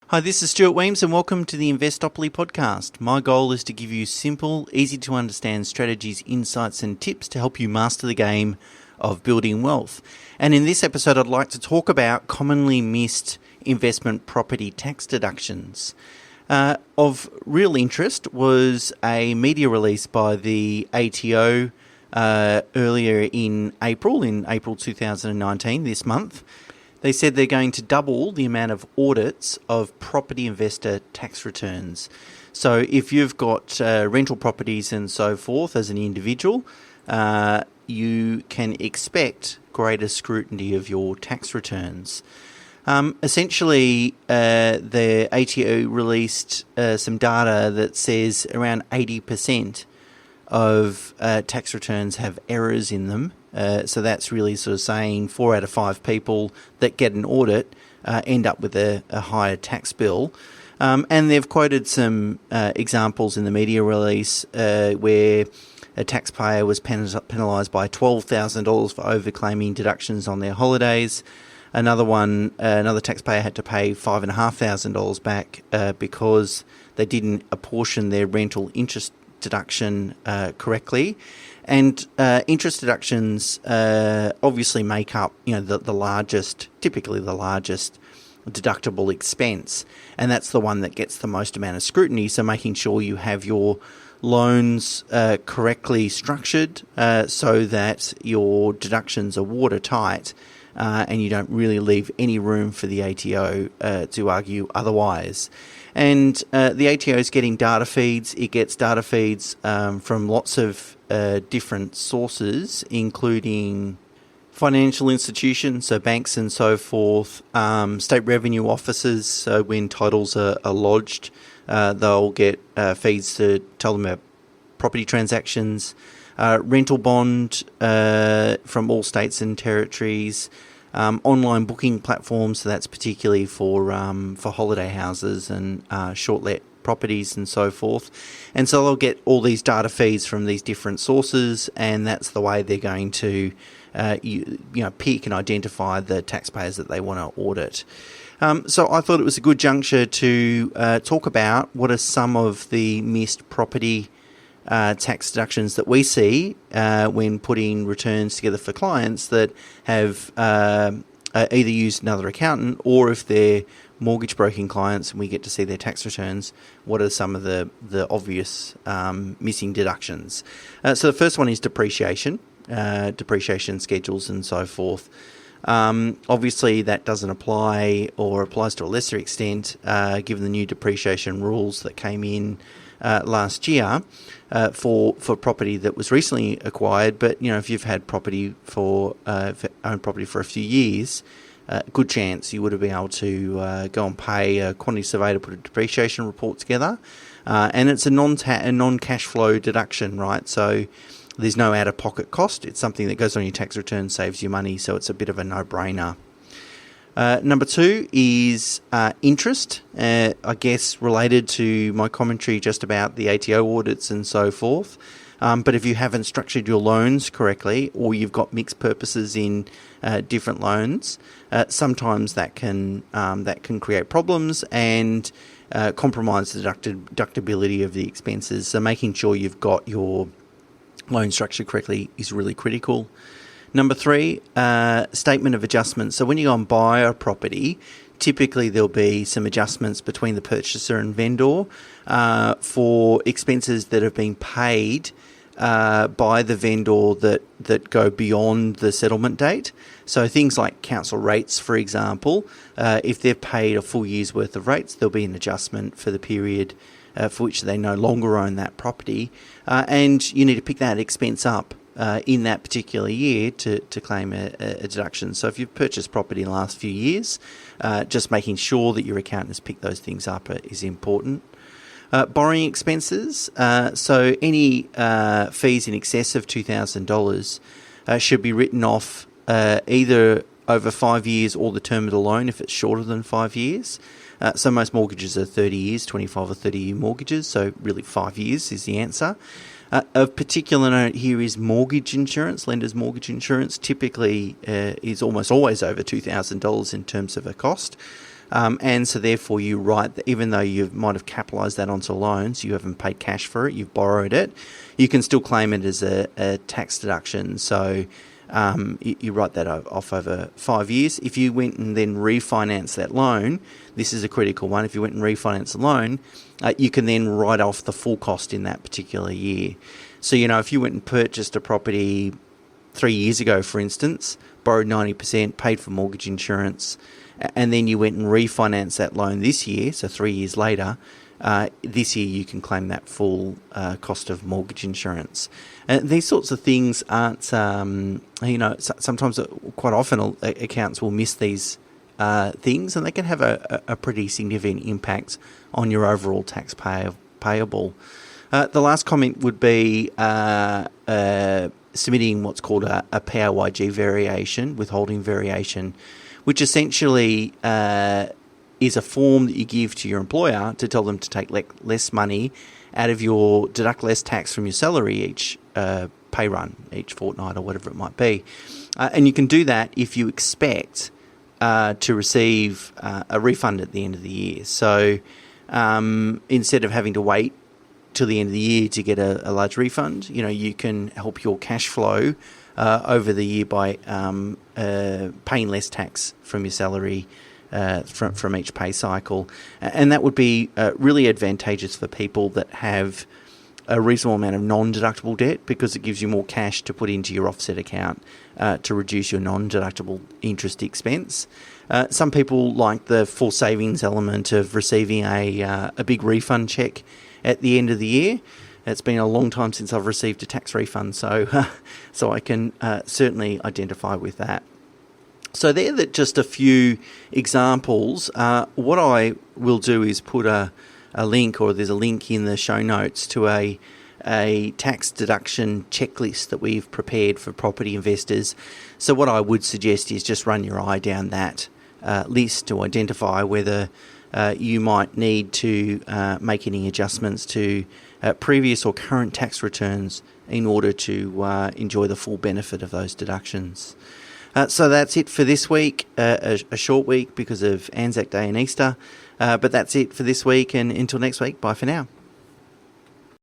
Hi, this is Stuart Weems and welcome to the Investopoly podcast. My goal is to give you simple, easy to understand strategies, insights and tips to help you master the game of building wealth. And in this episode, I'd like to talk about commonly missed investment property tax deductions. Of real interest was a media release by the ATO earlier in April 2019, this month. They said they're going to double the amount of audits of property investor tax returns. So if you've got rental properties and so forth as an individual, you can expect greater scrutiny of your tax returns. Essentially, the ATO released some data that says around 80% of tax returns have errors in them. So that's really sort of saying 4 out of 5 people that get an audit end up with a higher tax bill. And they've quoted some examples in the media release where a taxpayer was penalised by $12,000 for overclaiming deductions on their holidays. Another taxpayer had to pay $5,500 back because they didn't apportion their rental interest deduction correctly. And interest deductions obviously make up, typically the largest deductible expense, and that's the one that gets the most amount of scrutiny. So making sure you have your loans correctly structured so that your deductions are watertight and you don't really leave any room for the ATO to argue otherwise. And the ATO is getting data feeds. It gets data feeds from lots of different sources, including financial institutions, so banks and so forth, state revenue offices. So when titles are lodged, they'll get feeds to tell them about property transactions, rental bond from all states and territories, online booking platforms, so that's particularly for holiday houses and short-let properties and so forth. And so they'll get all these data feeds from these different sources, and that's the way they're going to pick and identify the taxpayers that they want to audit. So I thought it was a good juncture to talk about what are some of the missed property tax deductions that we see when putting returns together for clients that have either used another accountant, or if they're mortgage broking clients and we get to see their tax returns, what are some of the obvious missing deductions. So the first one is depreciation schedules and so forth. Obviously that doesn't apply, or applies to a lesser extent given the new depreciation rules that came in last year for property that was recently acquired. But if you've had property owned property for a few years, good chance you would have been able to go and pay a quantity survey to put a depreciation report together, and it's a non-cash flow deduction, right? So there's no out-of-pocket cost. It's something that goes on your tax return, saves you money, so it's a bit of a no-brainer. Number 2 is interest, I guess related to my commentary just about the ATO audits and so forth. But if you haven't structured your loans correctly, or you've got mixed purposes in different loans, sometimes that can create problems and compromise the deductibility of the expenses. So making sure you've got your loan structured correctly is really critical. Number 3, statement of adjustments. So when you go and buy a property, typically there'll be some adjustments between the purchaser and vendor for expenses that have been paid by the vendor that go beyond the settlement date. So things like council rates, for example, if they've paid a full year's worth of rates, there'll be an adjustment for the period for which they no longer own that property. And you need to pick that expense up in that particular year to claim a deduction. So if you've purchased property in the last few years, just making sure that your accountant has picked those things up is important. Borrowing expenses. So any fees in excess of $2,000 should be written off either over 5 years or the term of the loan if it's shorter than 5 years. So most mortgages are 30 years, 25 or 30-year mortgages, so really 5 years is the answer. Of particular note here is mortgage insurance. Lender's mortgage insurance typically is almost always over $2,000 in terms of a cost. And so therefore you write that even though you might have capitalised that onto loans, you haven't paid cash for it, you've borrowed it, you can still claim it as a tax deduction. So you write that off over 5 years. If you went and then refinance that loan, this is a critical one. If you went and refinanced the loan, you can then write off the full cost in that particular year. So, if you went and purchased a property 3 years ago, for instance, borrowed 90%, paid for mortgage insurance, and then you went and refinanced that loan this year, so 3 years later, this year you can claim that full cost of mortgage insurance. And these sorts of things aren't, sometimes, quite often, accounts will miss these things, and they can have a pretty significant impact on your overall tax payable. The last comment would be submitting what's called a PAYG variation, withholding variation, which essentially is a form that you give to your employer to tell them to take less money out of deduct less tax from your salary each pay run, each fortnight or whatever it might be. And you can do that if you expect to receive a refund at the end of the year. So instead of having to wait till the end of the year to get a large refund, you can help your cash flow over the year by paying less tax from your salary from each pay cycle. And that would be really advantageous for people that have a reasonable amount of non-deductible debt, because it gives you more cash to put into your offset account to reduce your non-deductible interest expense. Some people like the full savings element of receiving a big refund check at the end of the year. It's been a long time since I've received a tax refund, so I can certainly identify with that. So there are just a few examples. What I will do is put a link, or there's a link in the show notes to a tax deduction checklist that we've prepared for property investors. So what I would suggest is just run your eye down that list to identify whether you might need to make any adjustments to previous or current tax returns in order to enjoy the full benefit of those deductions. So that's it for this week, a short week because of Anzac Day and Easter, but that's it for this week, and until next week, bye for now.